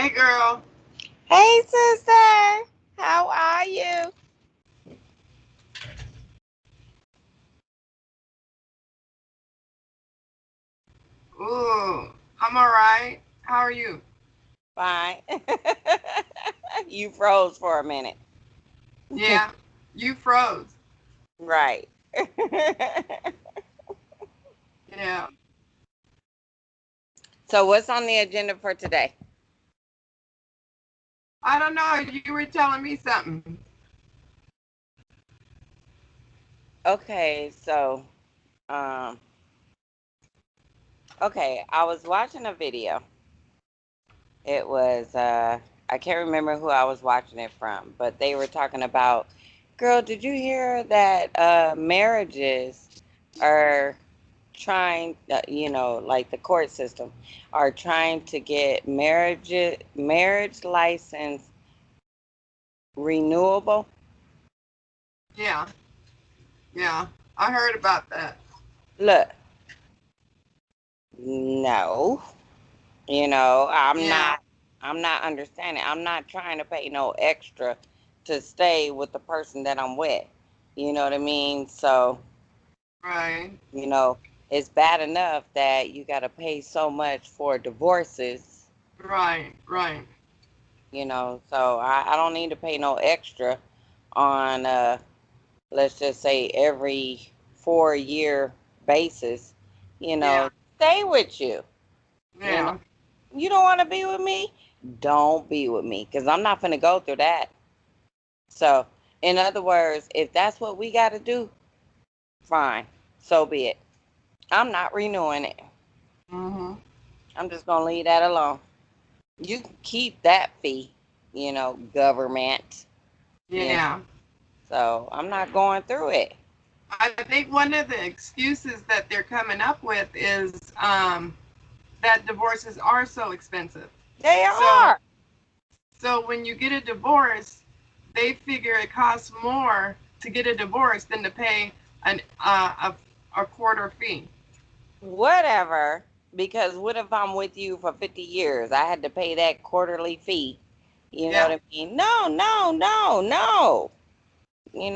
Hey, girl. Hey, sister. How are you? Ooh, I'm all right. How are you? Fine. You froze for a minute. Yeah, you froze. Right. Yeah. So, what's on the agenda for today? I don't know. You were telling me something. Okay, um, I was watching a video. It was, I can't remember who I was watching it from, but they were talking about, girl, did you hear that marriages are trying, like the court system, are trying to get marriage license renewable? Yeah, yeah. I heard about that. Look, no, Yeah, I'm not understanding. I'm not trying to pay no extra to stay with the person that I'm with. You know what I mean? So, right, you know, it's bad enough that you got to pay so much for divorces, right. so I don't need to pay no extra on, let's just say, every 4 year basis, Yeah, stay with you. You know, yeah. you don't want to be with me? Don't be with me because I'm not going to go through that. So, in other words, if that's what we got to do, fine. So be it. I'm not renewing it. Mhm. I'm just going to leave that alone. You can keep that fee, government, you Yeah. so I'm not going through it. I think one of the excuses that they're coming up with is that divorces are so expensive. They So, are. so when you get a divorce, they figure it costs more to get a divorce than to pay an a quarter fee. Whatever. Because what if I'm with you for 50 years? I had to pay that quarterly fee. You know what Yeah, I mean? No, no, no, no.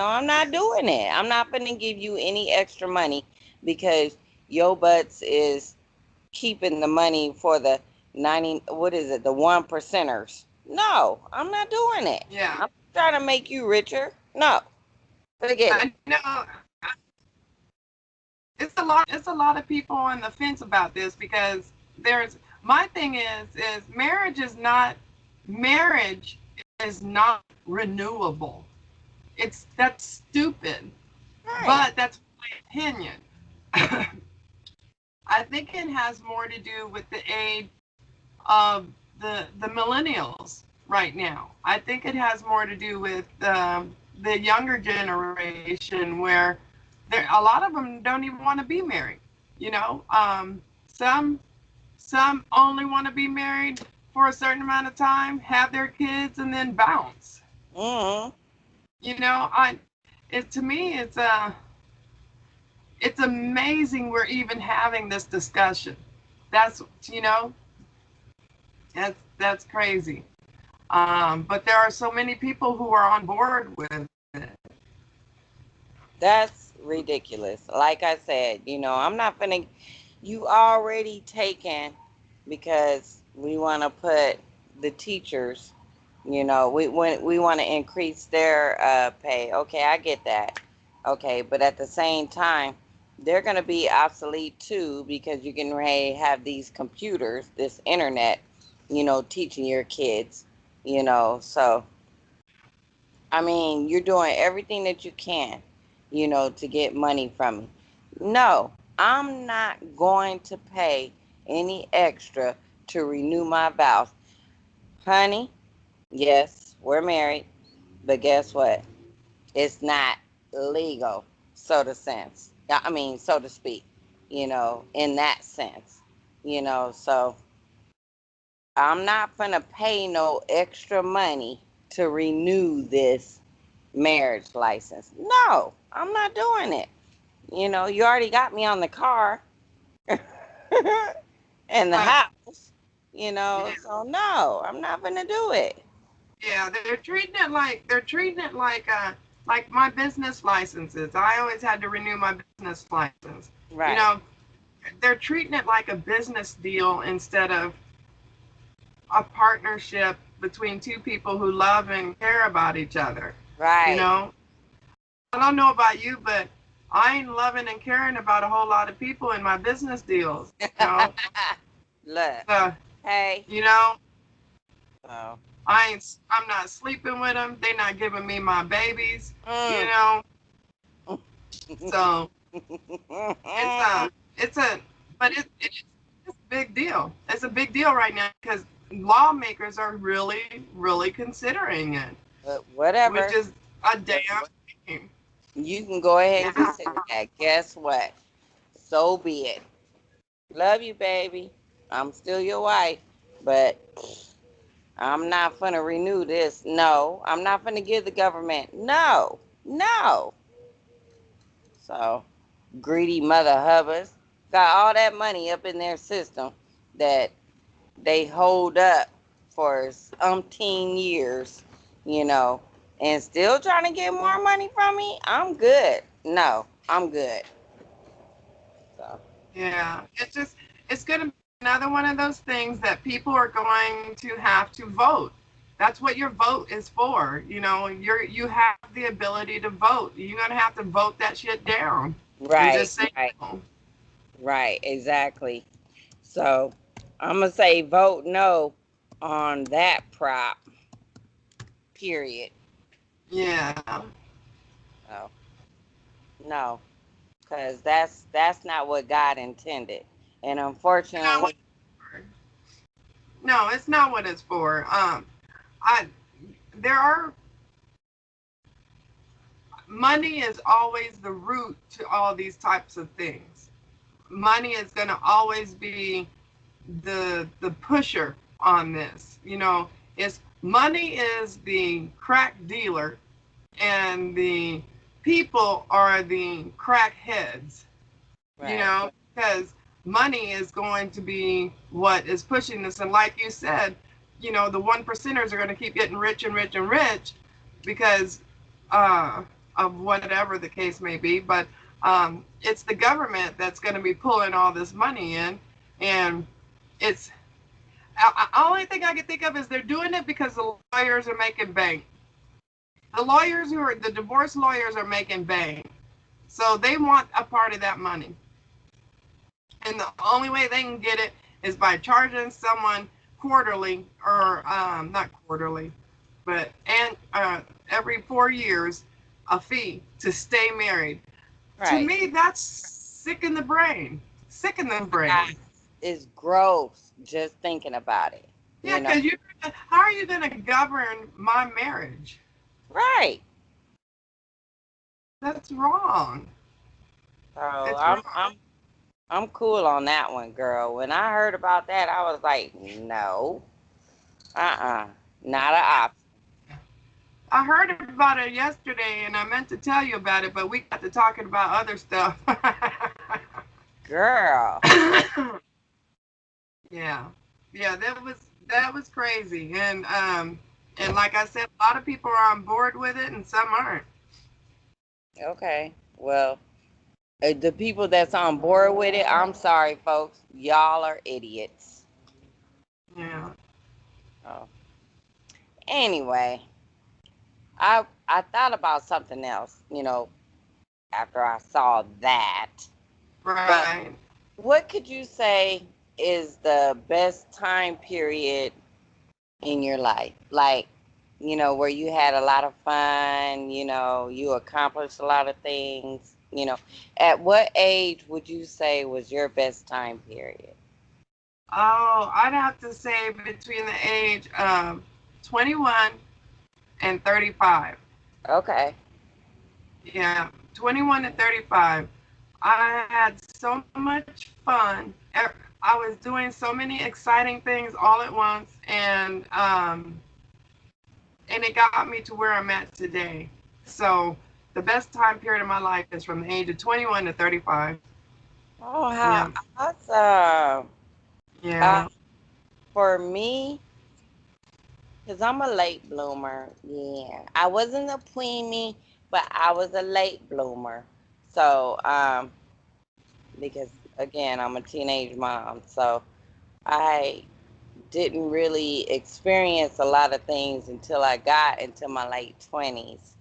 I'm not doing it. I'm not going to give you any extra money because your butts is keeping the money for the 90, what is it, the one percenters. No, I'm not doing it. yeah. I'm trying to make you richer. No, forget it. I know it's a lot of people on the fence about this because there's my thing is marriage is not renewable. That's stupid, Right. but that's my opinion. I think it has more to do with the age of the millennials right now. I think it has more to do with the younger generation where a lot of them don't even want to be married. Some only want to be married for a certain amount of time, have their kids, and then bounce. Mm-hmm. I it to me it's amazing we're even having this discussion. That's you know that's crazy. But there are so many people who are on board with it. That's ridiculous. Like I said, I'm not gonna. You already taken because we want to put the teachers. We want to increase their pay. Okay, I get that. Okay, but at the same time, they're gonna be obsolete too because you can have these computers, this internet, teaching your kids. So I mean, you're doing everything that you can, to get money from me. No, I'm not going to pay any extra to renew my vows. Honey, yes, we're married, but guess what? It's not legal, so to sense. I mean, so to speak, in that sense. So I'm not gonna pay no extra money to renew this marriage license. No, I'm not doing it. You already got me on the car and the But house. you know. Yeah. So no, I'm not gonna do it. Yeah, they're treating it like my business licenses. I always had to renew my business license. You Right, know, they're treating it like a business deal instead of a partnership between two people who love and care about each other. You right. know, I don't know about you, but I ain't loving and caring about a whole lot of people in my business deals. Look, So, hey, you know, so, I'm not sleeping with them. They're not giving me my babies. You mm. know, so it's a it's a but it's a big deal. It's a big deal right now because lawmakers are really considering it, But which whatever. is a damn shame. You can go ahead and Yeah. say that. Guess what? So be it. Love you, baby. I'm still your wife, but I'm not gonna renew this. No, I'm not gonna give the government. No, no. So greedy mother hubbers got all that money up in their system that they hold up for umpteen years, you know, and still trying to get more money from me. I'm good. No, I'm good. So Yeah, it's going to be another one of those things that people are going to have to vote. That's what your vote is for. You have the ability to vote. You're going to have to vote that shit down and right, just say right, no. right, exactly. So I'm gonna say vote no on that prop. Period. Yeah. No, no, because that's not what God intended, and Not what unfortunately, it's for. No, it's not what it's for. I there are money is always the root to all these types of things. Money is going to always be the pusher on this. It's money is the crack dealer and the people are the crack heads, right, because money is going to be what is pushing this. And like you said, the one percenters are going to keep getting rich and rich and rich because uh, of whatever the case may be. But it's the government that's going to be pulling all this money in. And it's only thing I can think of is they're doing it because the lawyers are making bank. The divorce lawyers are making bank. So they want a part of that money. And the only way they can get it is by charging someone quarterly, or not quarterly, but every 4 years, a fee to stay married. To right. me, that's sick in the brain. Sick in the Ah, brain. it's gross just thinking about it. Yeah, You know, because how are you going to govern my marriage? right? That's wrong. So It's wrong. I'm cool on that one, girl. When I heard about that, I was like, no, not an option, I heard about it yesterday and I meant to tell you about it, but we got to talking about other stuff. girl. Yeah. Yeah, that was crazy. And like I said, a lot of people are on board with it and some aren't. Okay, well, the people that's on board with it, I'm sorry, folks. Y'all are idiots. Yeah. Oh. Anyway, I thought about something else, after I saw that. But Right. what could you say is the best time period in your life? Like, where you had a lot of fun, you accomplished a lot of things, At what age would you say was your best time period? Oh, I'd have to say between the age of 21 and 35. Okay. Yeah, 21 and 35. I had so much fun. I was doing so many exciting things all at once, and it got me to where I'm at today. So the best time period of my life is from the age of 21 to 35. Oh, how Yeah, awesome. Uh, yeah. for me, because I'm a late bloomer, yeah. I wasn't a preemie, but I was a late bloomer. So, because again, I'm a teenage mom, so I didn't really experience a lot of things until I got into my late 20s,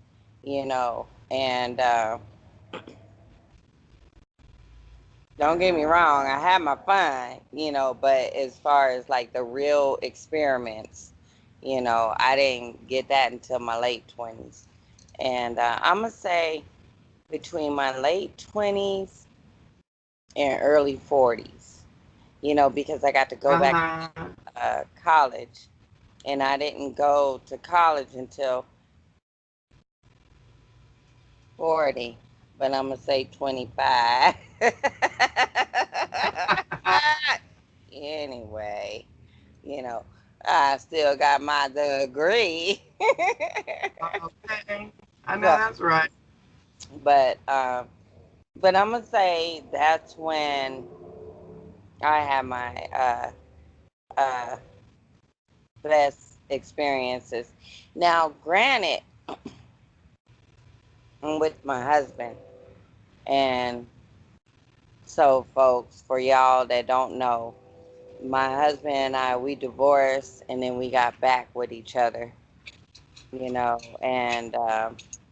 and don't get me wrong, I had my fun, but as far as like the real experiments, I didn't get that until my late 20s. And I'm going to say between my late 20s and early 40s, because I got to go back Uh-huh. to college, and I didn't go to college until 40, but I'm going to say 25. Anyway, you know, I still got my degree. Okay. I know So, that's right. but I'm gonna say that's when I had my uh, best experiences. Now, granted, I'm with my husband, and so folks, for y'all that don't know, my husband and I, we divorced, and then we got back with each other, and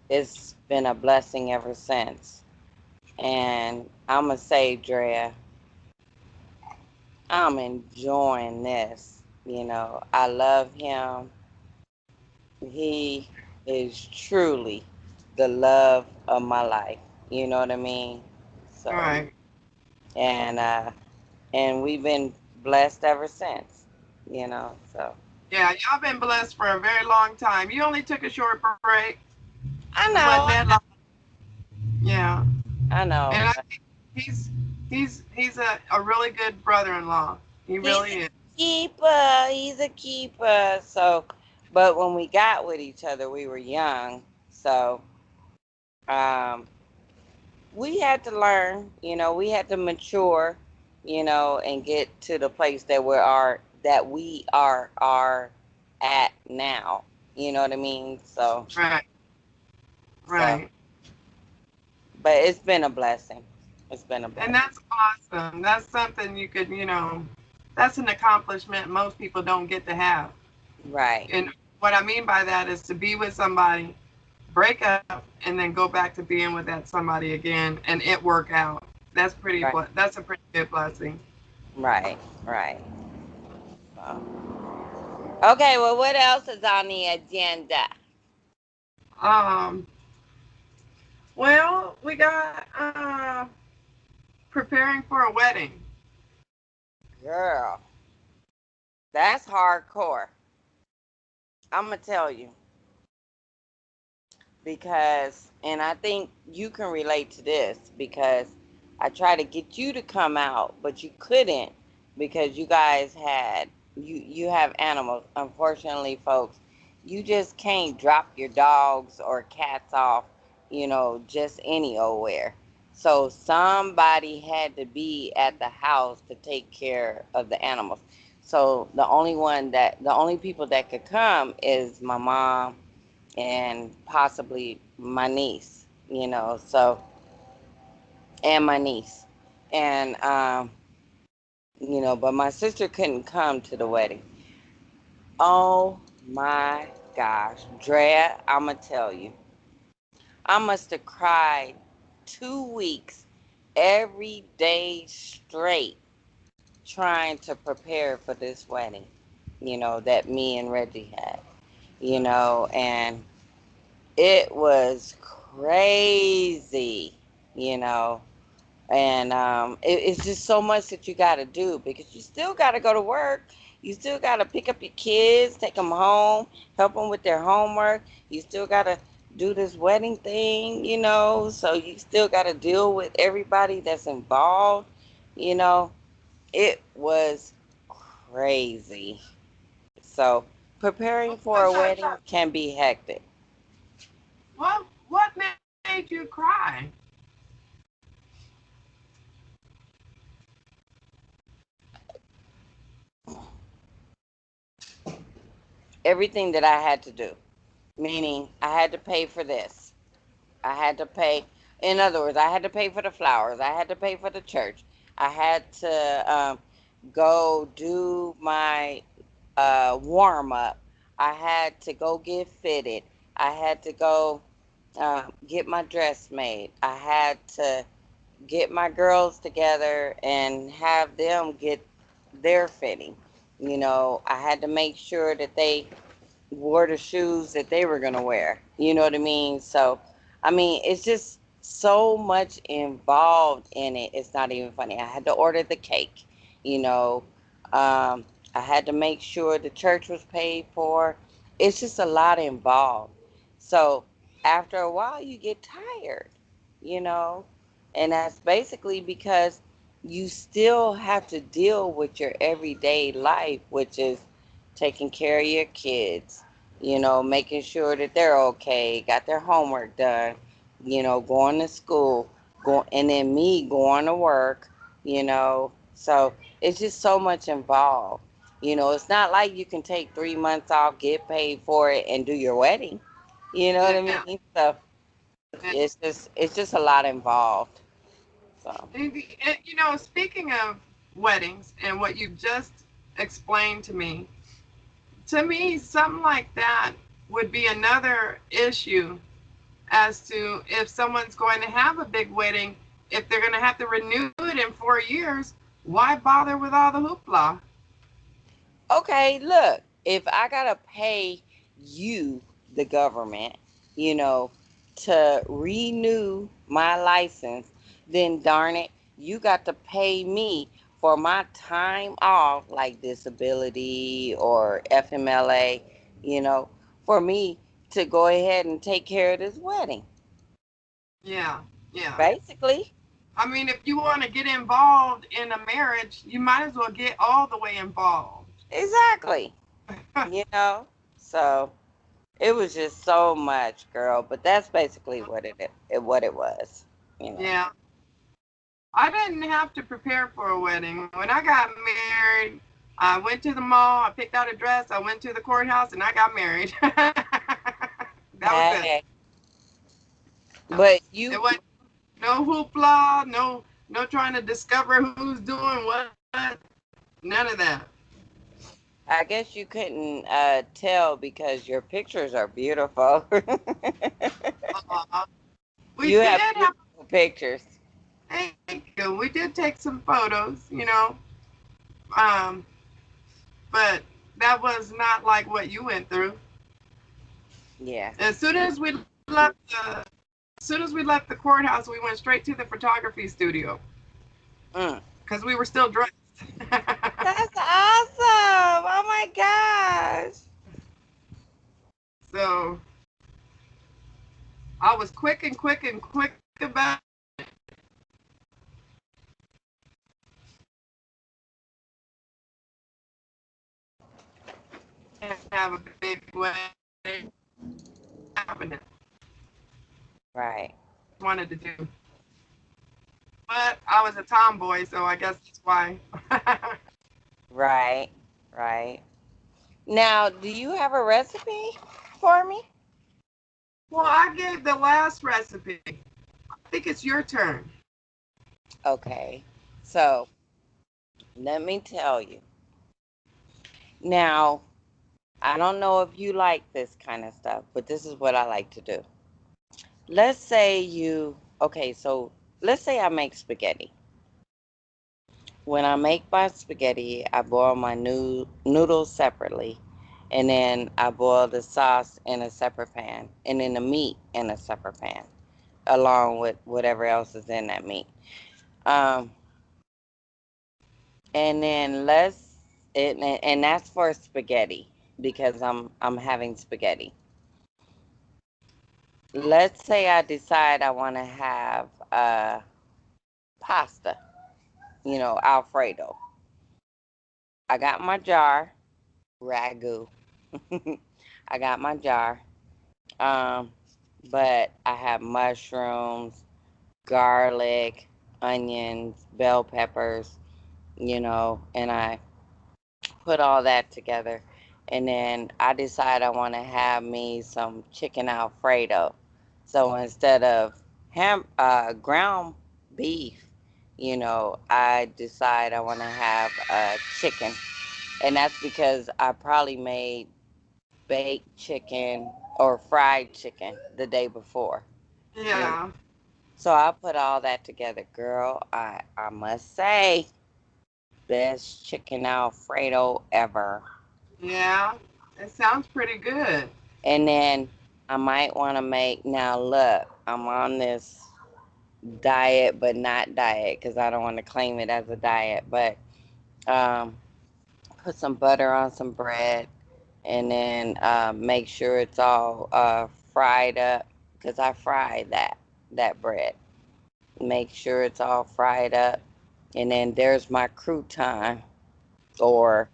it's been a blessing ever since. And I'm gonna say, Drea, I'm enjoying this. I love him. He is truly the love of my life. You know what I mean? All So, right. and we've been blessed ever since. So Yeah, y'all been blessed for a very long time. You only took a short break. I It wasn't know, that long. Yeah. I know. And I think he's a really good brother-in-law. He He's really a is. keeper. He's a keeper. So, but when we got with each other, we were young. So, um, we had to learn. We had to mature. And get to the place that we are at now. You know what I mean? So, Right. so, Right. but it's been a blessing. It's been a And blessing. that's awesome. That's something you could, that's an accomplishment most people don't get to have. Right. And what I mean by that is to be with somebody, break up, and then go back to being with that somebody again, and it work out. Right. That's a pretty good blessing. Right. Right. So. Okay. Well, what else is on the agenda? Um, well, we got preparing for a wedding. Girl, that's hardcore. I'm gonna tell you because, and I think you can relate to this because I tried to get you to come out, but you couldn't because you guys had you have animals. Unfortunately, folks, you just can't drop your dogs or cats off, just any old where. So somebody had to be at the house to take care of the animals. So the only people that could come is my mom and possibly my niece, and my niece. And, but my sister couldn't come to the wedding. Oh my gosh. Drea, I'm going to tell you, I must have cried 2 weeks every day straight trying to prepare for this wedding, that me and Reggie had, and it was crazy, you know, and it's just so much that you got to do because you still got to go to work. You still got to pick up your kids, take them home, help them with their homework. You still got to do this wedding thing, so you still got to deal with everybody that's involved, you know. It was crazy. So preparing for a wedding can be hectic. What made you cry? everything that I had to do. Meaning, I had to pay for this. I had to pay. In other words, I had to pay for the flowers. I had to pay for the church. I had to go do my warm up. I had to go get fitted. I had to go get my dress made. I had to get my girls together and have them get their fitting. I had to make sure that they wore the shoes that they were going to wear. You know what I mean? So, I mean, it's just so much involved in it. It's not even funny. I had to order the cake, you know. I had to make sure the church was paid for. It's just a lot involved. So, after a while, you get tired, you know. And that's basically because you still have to deal with your everyday life, which is taking care of your kids, making sure that they're okay, got their homework done, going to school, and then me going to work, So it's just so much involved. It's not like you can take 3 months off, get paid for it, and do your wedding. You know what I Yeah. mean? So Yeah. it's just a lot involved. So And, speaking of weddings and what you've just explained to me, something like that would be another issue as to if someone's going to have a big wedding, if they're going to have to renew it in 4 years, why bother with all the hoopla? okay, look, if I gotta pay you, the government, you know, to renew my license, then darn it, you got to pay me for my time off, like disability or FMLA, you know, for me to go ahead and take care of this wedding. Yeah, yeah. Basically, I mean, if you want to get involved in a marriage, you might as well get all the way involved. exactly, you know. So it was just so much, girl. But that's basically what it was. You know. Yeah. I didn't have to prepare for a wedding. When I got married, I went to the mall, I picked out a dress, I went to the courthouse, and I got married. That was it. Hey, That was but it. you, Was no hoopla, no trying to discover who's doing what. None of that. I guess you couldn't tell because your pictures are beautiful. Uh, we You did have have. beautiful pictures. Thank you. We did take some photos. Um, but that was not like what you went through. Yeah. As soon as we left the, as soon as we left the courthouse, we went straight to the photography studio Mm. because we were still dressed. That's awesome. Oh my gosh. So I was quick about it, have a big wedding happening. Right. Wanted to do, but I was a tomboy, so I guess that's why. Right. Right. Now, do you have a recipe for me? Well, I gave the last recipe. I think it's your turn. Okay. So, let me tell you. Now, I don't know if you like this kind of stuff, but this is what I like to do. Let's say so let's say I make spaghetti. When I make my spaghetti, I boil my noodles separately, and then I boil the sauce in a separate pan, and then the meat in a separate pan, along with whatever else is in that meat. Um, and then and that's for spaghetti because I'm having spaghetti. Let's say I decide I want to have pasta, Alfredo. I got my jar, ragu. I got my jar. Um, but I have mushrooms, garlic, onions, bell peppers, and I put all that together. And then I decide I want to have me some chicken Alfredo. So instead of ground beef, I decide I want to have chicken. And that's because I probably made baked chicken or fried chicken the day before. You know. Yeah. So I put all that together, girl. I must say, best chicken Alfredo ever. Yeah. It sounds pretty good. And then I might want to make, now look, I'm on this diet, but not diet because I don't want to claim it as a diet, but um, put some butter on some bread and then make sure it's all fried up because I fry that bread. Make sure it's all fried up, and then there's my crouton or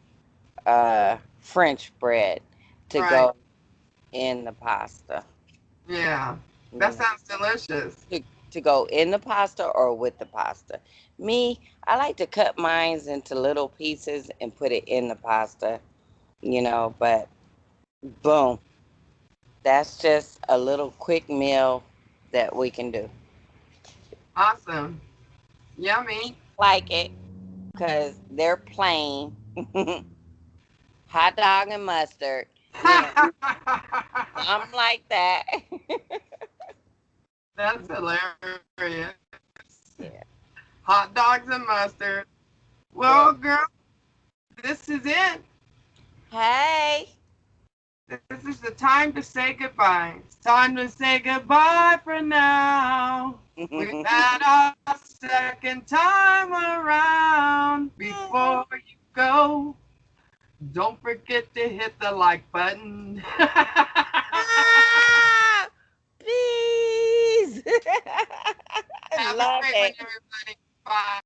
French bread to Right. go in the pasta. Yeah. You That know, sounds delicious. to to go in the pasta or with the pasta. Me, I like to cut mines into little pieces and put it in the pasta. But boom, that's just a little quick meal that we can do. Awesome. Yummy. Like it because they're plain hot dog and mustard. I'm like that. That's hilarious. Yeah. Hot dogs and mustard. Well, Well, girl, this is it. hey. This is the time to say goodbye. It's time to say goodbye for now. We've had our second time around. Before you go, don't forget to hit the like button. Ah, peace. Have a Love great one, it. everybody. Bye.